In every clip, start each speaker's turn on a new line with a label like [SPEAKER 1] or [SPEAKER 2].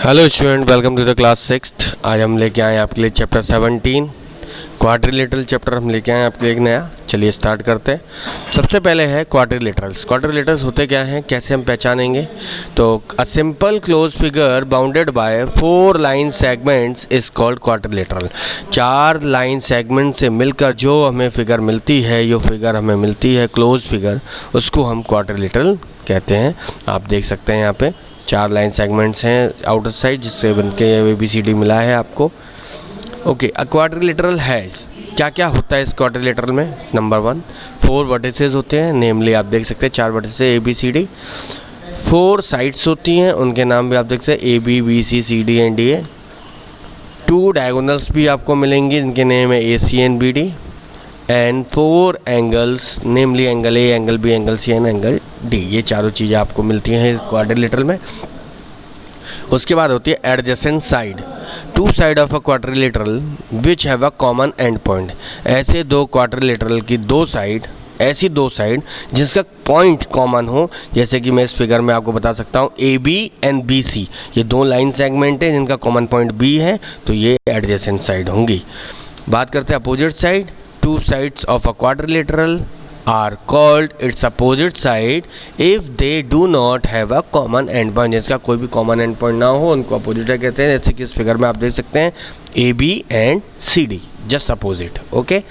[SPEAKER 1] Hello student, welcome to the class sixth. आज हम लेके आए आपके लिए चैप्टर 17 क्वाड्रिलेटरल चैप्टर हम लेके आए आपके लिए एक नया। चलिए स्टार्ट करते हैं। सबसे पहले है क्वाड्रिलेटरल्स। क्वाड्रिलेटरल्स होते क्या हैं, कैसे हम पहचानेंगे? तो a simple close figure bounded by 4 line segments is called quadrilateral. 4 line segment से मिलकर जो हमें फिगर मिलती है, जो फिगर हमें मिलती है क्लोज फिगर, उसको हम क्वाड्रिलेटरल कहते हैं। आप देख सकते हैं यहाँ पे 4 लाइन सेगमेंट्स हैं आउटर साइड, जिससे बनके ABCD मिला है आपको। ओके, अ क्वाड्रिलेटरल हैज़ क्या क्या होता है इस क्वाड्रिलेटरल में? नंबर 1, 4 वर्टिसेस होते हैं, नेमली आप देख सकते हैं 4 वर्टिसेस ABCD। 4 साइड्स होती हैं, उनके नाम भी आप देखते हैं AB BC CD and DA। 2 diagonals भी आपको मिलेंगी, इनके नेम है AC and BD। And 4 angles, namely angle A, angle B, angle C and angle D। ये चारों चीज़ें आपको मिलती हैं क्वाड्रिलेटरल में। उसके बाद होती है adjacent side. 2 side of a quadrilateral which have a common and point. ऐसे 2 क्वाड्रिलेटरल की 2 साइड, ऐसी 2 साइड जिसका पॉइंट कॉमन हो। जैसे कि मैं इस फिगर में आपको बता सकता हूँ AB एंड BC, ये 2 लाइन सेगमेंट है जिनका कॉमन पॉइंट B है, तो ये एडजेसेंट साइड होंगी। बात करते हैं opposite side. 2 sides of a quadrilateral are called its opposite side if they do not have a common end point। जिसका कोई भी कॉमन एंड पॉइंट ना हो, उनको अपोजिट कहते हैं। जैसे कि इस फिगर में आप देख सकते हैं AB and CD just opposite. Okay,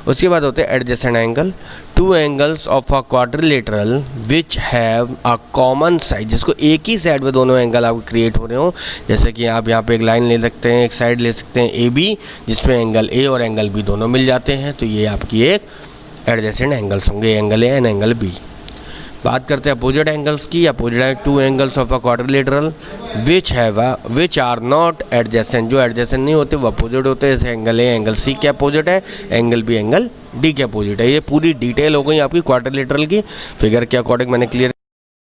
[SPEAKER 1] उसके बाद होते हैं adjacent angle. 2 angles of a quadrilateral which have a common side, जिसको एक ही साइड में दोनों एंगल आपको क्रिएट हो रहे हो। जैसे कि आप यहाँ पे एक लाइन ले सकते हैं, एक साइड ले सकते हैं AB, जिसमें एंगल A और एंगल B दोनों मिल जाते हैं, तो ये आपकी एक एडजेसेंट एंगल्स होंगे, angle A and angle B। बात करते हैं अपोजिट एंगल्स की। अपोजिट है 2 angles of a quadrilateral which are not adjacent. जो एडजेसेंट नहीं होते वो अपोजिट होते हैं। जैसे एंगल A एंगल C के अपोजिट है, एंगल B एंगल D के अपोजिट है। ये पूरी डिटेल हो गई आपकी क्वाड्रिलेटरल की, फिगर के अकॉर्डिंग मैंने क्लियर।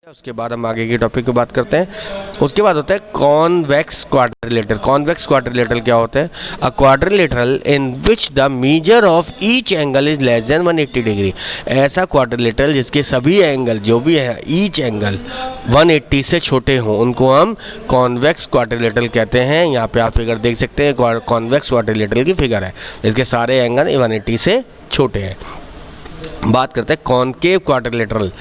[SPEAKER 1] उसके बाद हम आगे के टॉपिक की बात करते हैं। उसके बाद होता है कॉन्वेक्स क्वाड्रिलेटरल। कॉन्वेक्स क्वाड्रिलेटरल क्या होता है? अ quadrilateral in which the measure of each angle is less than 180 degree. ऐसा क्वाड्रिलेटरल जिसके सभी एंगल जो भी है, ईच एंगल 180 से छोटे हों, उनको हम कॉन्वेक्स क्वाड्रिलेटरल कहते हैं। यहाँ पे आप फिगर देख सकते हैं, कॉन्वेक्स क्वाड्रिलेटरल की फिगर है, इसके सारे एंगल 180 से छोटे हैं। बात करते हैं concave quadrilateral.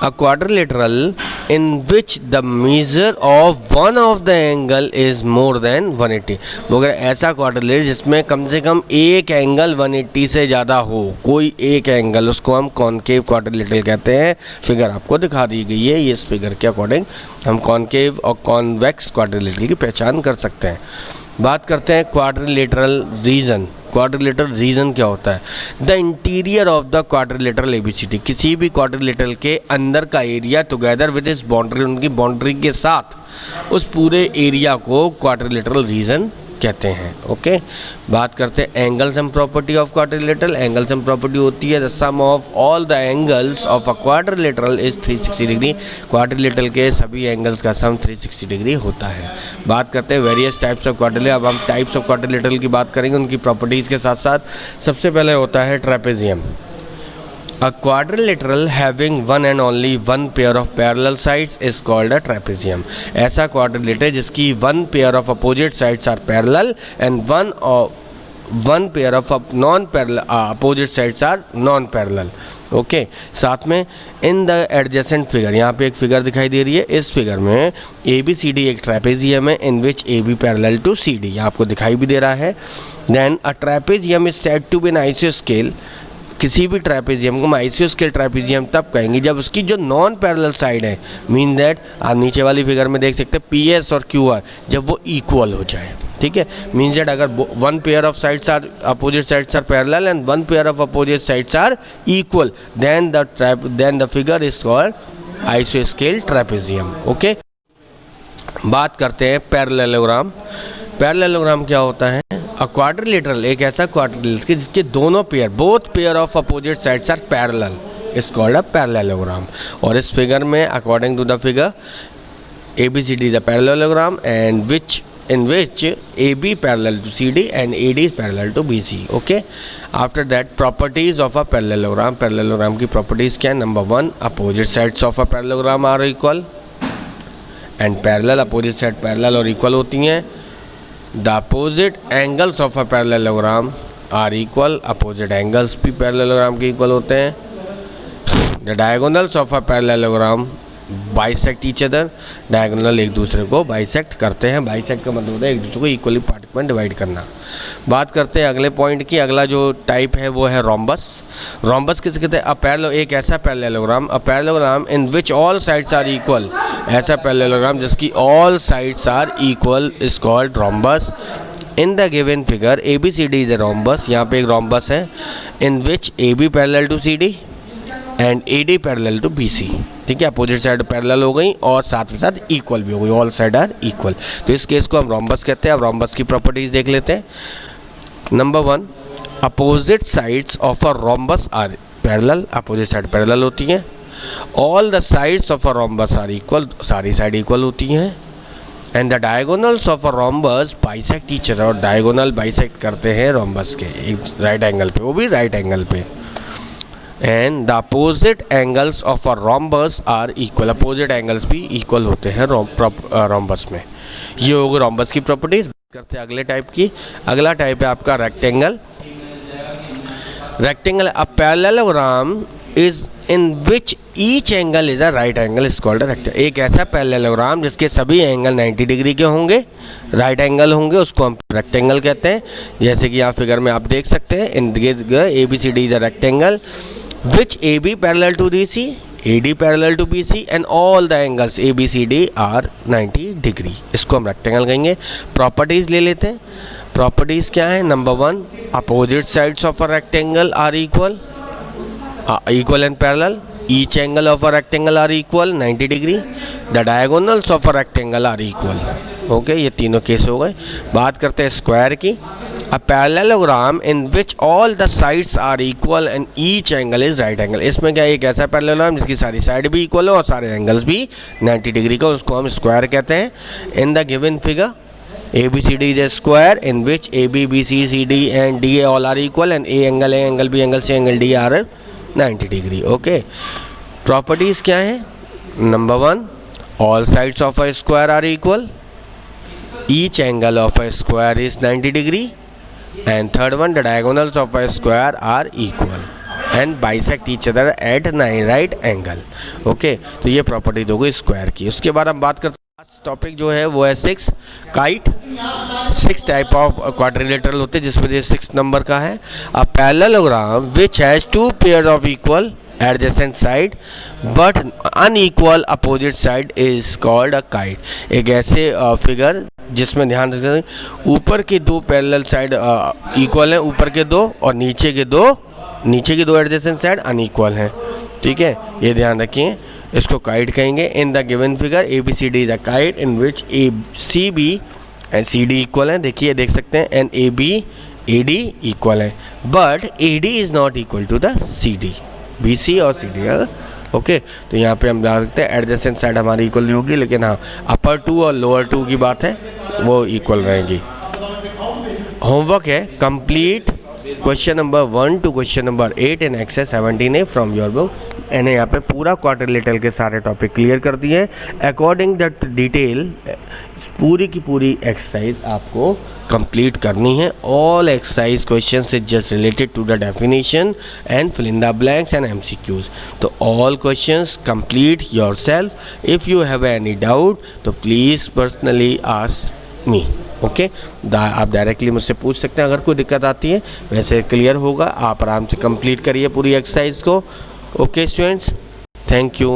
[SPEAKER 1] A quadrilateral in which the measure of one of the angle is more than 180। मगर ऐसा क्वाड्रिलेटरल जिसमें कम से कम एक एंगल 180 से ज़्यादा हो, कोई एक एंगल, उसको हम कॉनकेव क्वाड्रिलेटरल कहते हैं। फिगर आपको दिखा दी गई है, ये इस फिगर के अकॉर्डिंग हम कॉनकेव और कॉन्वेक्स क्वाड्रिलेटरल की पहचान कर सकते हैं। बात करते हैं क्वाड्रिलेटरल रीजन। क्वाड्रिलेटरल रीजन क्या होता है? The interior of the quadrilateral ABCD। किसी भी क्वाड्रिलेटरल के अंदर का एरिया टुगेदर विद इस बाउंड्री, उनकी बाउंड्री के साथ उस पूरे एरिया को क्वाड्रिलेटरल रीजन कहते हैं। ओके, बात करते हैं angles and property of quadrilateral. Angles and property होती है the sum of all the angles of a quadrilateral is 360 degree. Quadrilateral के सभी एंगल्स का सम 360 डिग्री होता है। बात करते हैं वेरियस टाइप्स ऑफ क्वाड्रिलेटरल। अब हम टाइप्स ऑफ क्वाड्रिलेटरल की बात करेंगे, उनकी प्रॉपर्टीज़ के साथ साथ। सबसे पहले होता है trapezium. A quadrilateral having one and only one pair of parallel sides is called a trapezium। ऐसा क्वाड्रिलेटरल जिसकी one pair of opposite sides are parallel and one pair of non-parallel opposite sides are non-parallel। Okay, साथ में in the adjacent figure, यहाँ पे एक figure दिखाई दे रही है। इस फिगर में ABCD एक ट्रेपेजियम है in which AB parallel to CD, यहाँ आपको दिखाई भी दे रहा है। Then a trapezium is said to be an आइसोस्केल। किसी भी ट्रेपेजियम को हम आइसोस्केल ट्रेपेजियम तब कहेंगे जब उसकी जो नॉन पैरेलल साइड है, मीन दैट आप नीचे वाली फिगर में देख सकते हैं PS और QR, जब वो इक्वल हो जाए। ठीक है, मीन्स दैट अगर one pair of sides are opposite sides are parallel and one pair of opposite sides are equal, then the figure is called आइसोस्केल ट्रेपेजियम। ओके, बात करते हैं पैरेललोग्राम। पैरेललोग्राम क्या होता है? अ क्वाड्रिलेटरल, एक ऐसा क्वाड्रिलेटरल जिसके दोनों pair, both pair of opposite sides are parallel, is called a parallelogram. और इस फिगर में according to the figure ABCD the parallelogram and in which AB parallel to CD and AD is parallel to BC। okay, after that properties of a parallelogram। parallelogram की properties क्या है? Number 1, opposite sides of a parallelogram are equal and parallel, opposite side parallel और equal होती हैं। The opposite angles of a parallelogram are equal, opposite angles भी parallelogram के equal होते हैं। The diagonals of a parallelogram bisect each other, diagonal एक दूसरे को बाइसेक्ट करते हैं। बाइसेक्ट का मतलब होता है एक दूसरे को इक्वली पार्ट में डिवाइड करना। बात करते हैं अगले पॉइंट की। अगला जो टाइप है वो है रोम्बस। रोम्बस किसे कहते हैं? अ पैरेलल, एक ऐसा parallelogram, a parallelogram in which all sides are equal, ऐसा पैरेललोग्राम जिसकी all sides are equal is called rhombus. In the given figure ABCD is a rhombus, यहाँ पे एक रोम्बस है। In which AB parallel to CD and AD parallel to BC, ठीक है, opposite side parallel हो गई और साथ में साथ इक्वल भी हो गई, ऑल साइड आर इक्वल। तो इस केस को हम रोम्बस कहते हैं। अब रोम्बस की प्रॉपर्टीज देख लेते हैं। Number 1, opposite sides of a rhombus are parallel, opposite side parallel होती हैं। All the sides of a rhombus are equal, सारी साइड इक्वल होती हैं। And the diagonals of a rhombus bisect each other, और diagonal bisect करते हैं rhombus के एक राइट एंगल पे, वो भी राइट एंगल पे। And the opposite angles of a rhombus are equal, opposite angles भी इक्वल होते हैं रोम्बस में। ये हो गई रोम्बस की प्रॉपर्टीज। करते हैं अगले टाइप की। अगला टाइप है आपका rectangle. Rectangle, a parallelogram is in which each angle is a right angle is called rectangle. एक ऐसा पैरेललोग्राम जिसके सभी एंगल 90 डिग्री के होंगे, राइट एंगल होंगे, उसको हम रेक्टेंगल कहते हैं। जैसे कि यहाँ फिगर में आप देख सकते हैं, इन ABCD is a rectangle which AB parallel to DC, AD parallel to BC and all the angles ABCD are 90 degree, इसको हम रेक्टेंगल कहेंगे। प्रॉपर्टीज ले लेते हैं। प्रॉपर्टीज क्या है? Number 1, opposite sides of a rectangle are equal, equal and parallel. Each angle of a rectangle are equal 90 degree. The diagonals of a rectangle are equal. Okay, ये तीनों केस हो गए। बात करते हैं स्क्वायर की। A parallelogram in which all the sides are equal and each angle is right angle. इसमें क्या है? एक ऐसा पैरेललोग्राम जिसकी सारी साइड भी इक्वल हो और सारे एंगल्स भी 90 डिग्री का, उसको हम स्क्वायर कहते हैं। इन the given figure ABCD is a square in which AB, BC, CD and DA all are equal and A angle B angle C angle D are 90 degree. Okay. Properties क्या है? Number 1, all sides of a square are equal. Each angle of a square is 90 degree. And third one, the diagonals of a square are equal and bisect each other at right angle. Okay. तो ये property हो गई square की। उसके बाद हम बात करते हैं टॉपिक जो है वो है 6 काइट। 6 टाइप ऑफ क्वाड्रिलेटरल होते हैं जिसमें ये 6 नंबर का है। A parallelogram which has 2 pair of equal adjacent side but unequal opposite side is called a kite. एक ऐसे फिगर जिसमें ध्यान रखना ऊपर के 2 पैरेलल साइड इक्वल हैं, ऊपर के 2 और नीचे के 2 एडजेसेंट साइड अनइक्वल हैं, ठीक है, ये ध्यान रखिए। इसको काइट कहेंगे। In the given figure ABCD is a kite in which CB and CD equal हैं, देखिए देख सकते हैं, एंड AB AD इक्वल है, but AD is not equal to the CD, BC और CD। ओके, तो यहाँ पे हम ध्यान रखते हैं एडजेसेंट साइड हमारी इक्वल नहीं होगी, लेकिन हाँ अपर 2 और लोअर 2 की बात है वो इक्वल रहेंगी। होमवर्क है complete question number 1 to question number 8 in exercise 17A from your book. मैंने यहाँ पे पूरा क्वाड्रिलेटरल के सारे टॉपिक क्लियर कर दिए अकॉर्डिंग दैट डिटेल। पूरी की पूरी एक्सरसाइज आपको कंप्लीट करनी है। All exercise questions is just related to the definition and fill in the blanks and MCQs। तो all questions complete yourself. If you have any doubt तो please personally ask me. Okay, आप directly मुझसे पूछ सकते हैं अगर कोई दिक्कत आती है, वैसे क्लियर होगा। आप आराम से कंप्लीट करिए पूरी एक्सरसाइज को। Okay students, thank you.